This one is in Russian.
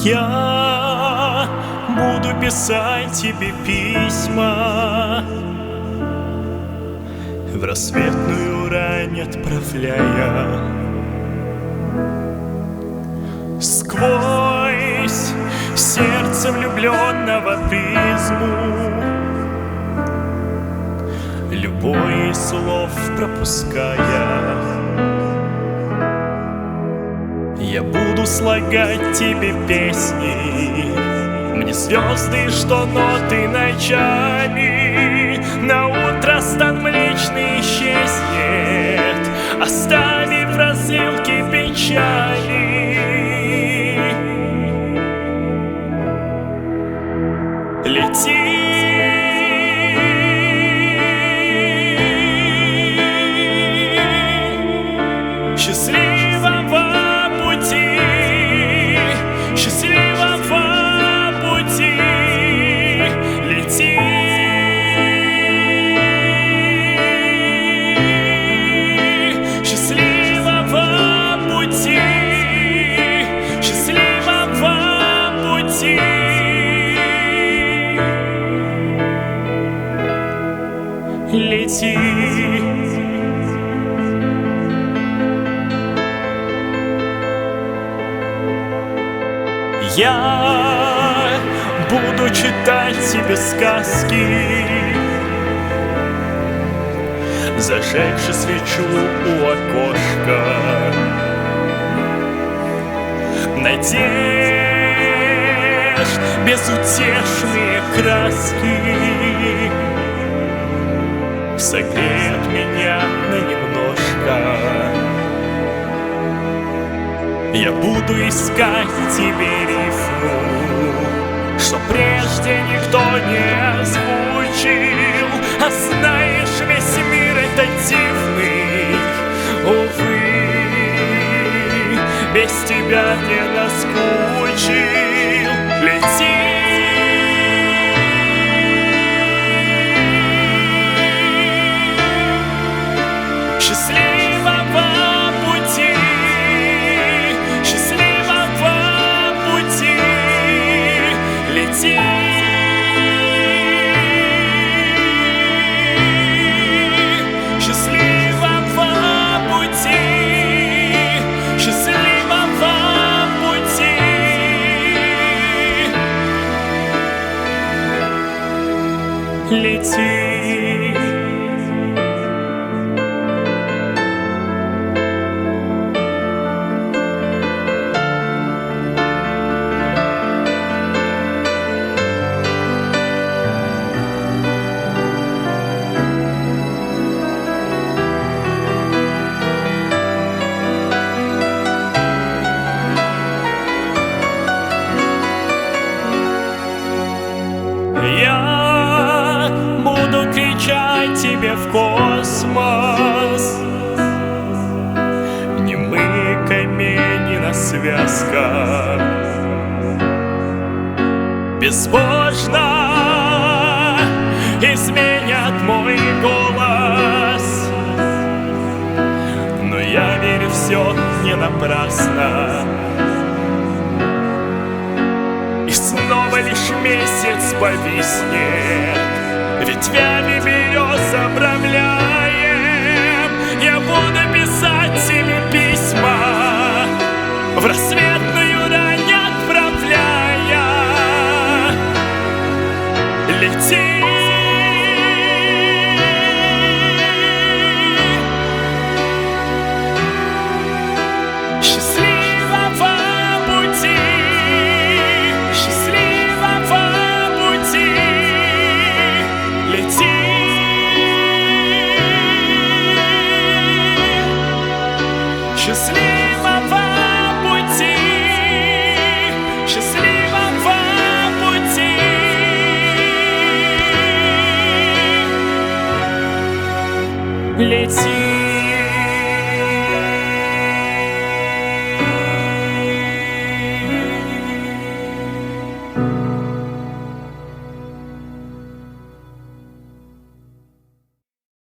Я буду писать тебе письма, в рассветную рань отправляя. Сквозь сердце влюбленного призму, любой из слов пропуская, я буду слагать тебе песни. Мне звезды, что ноты ночами, на утро стан млечный исчезнет, оставив рассылки печали. Лети, счастливого пути, счастливого пути, лети. Счастливого пути, счастливого пути. Лети. Я буду читать тебе сказки, зажегши свечу у окошка. Надежд безутешные краски согреют меня на немножко. Я буду искать тебе рифму, что прежде никто не озвучил. А знаешь, весь мир это дивный, увы, без тебя не наскучил. Лети. Счастливого пути, счастливого пути, лети. Счастливого пути, счастливого пути, лети. Я буду кричать тебе в космос, немые камни на связках. Безбожно изменят мой голос, но я верю, все не напрасно. И снова лишь месяц повиснет, ветвями берез обрамляем. Я буду писать тебе письма, в рассветную рань отправляя. Лети. Счастливого пути, счастливого пути, лети. Счастливого пути, счастливого пути, лети.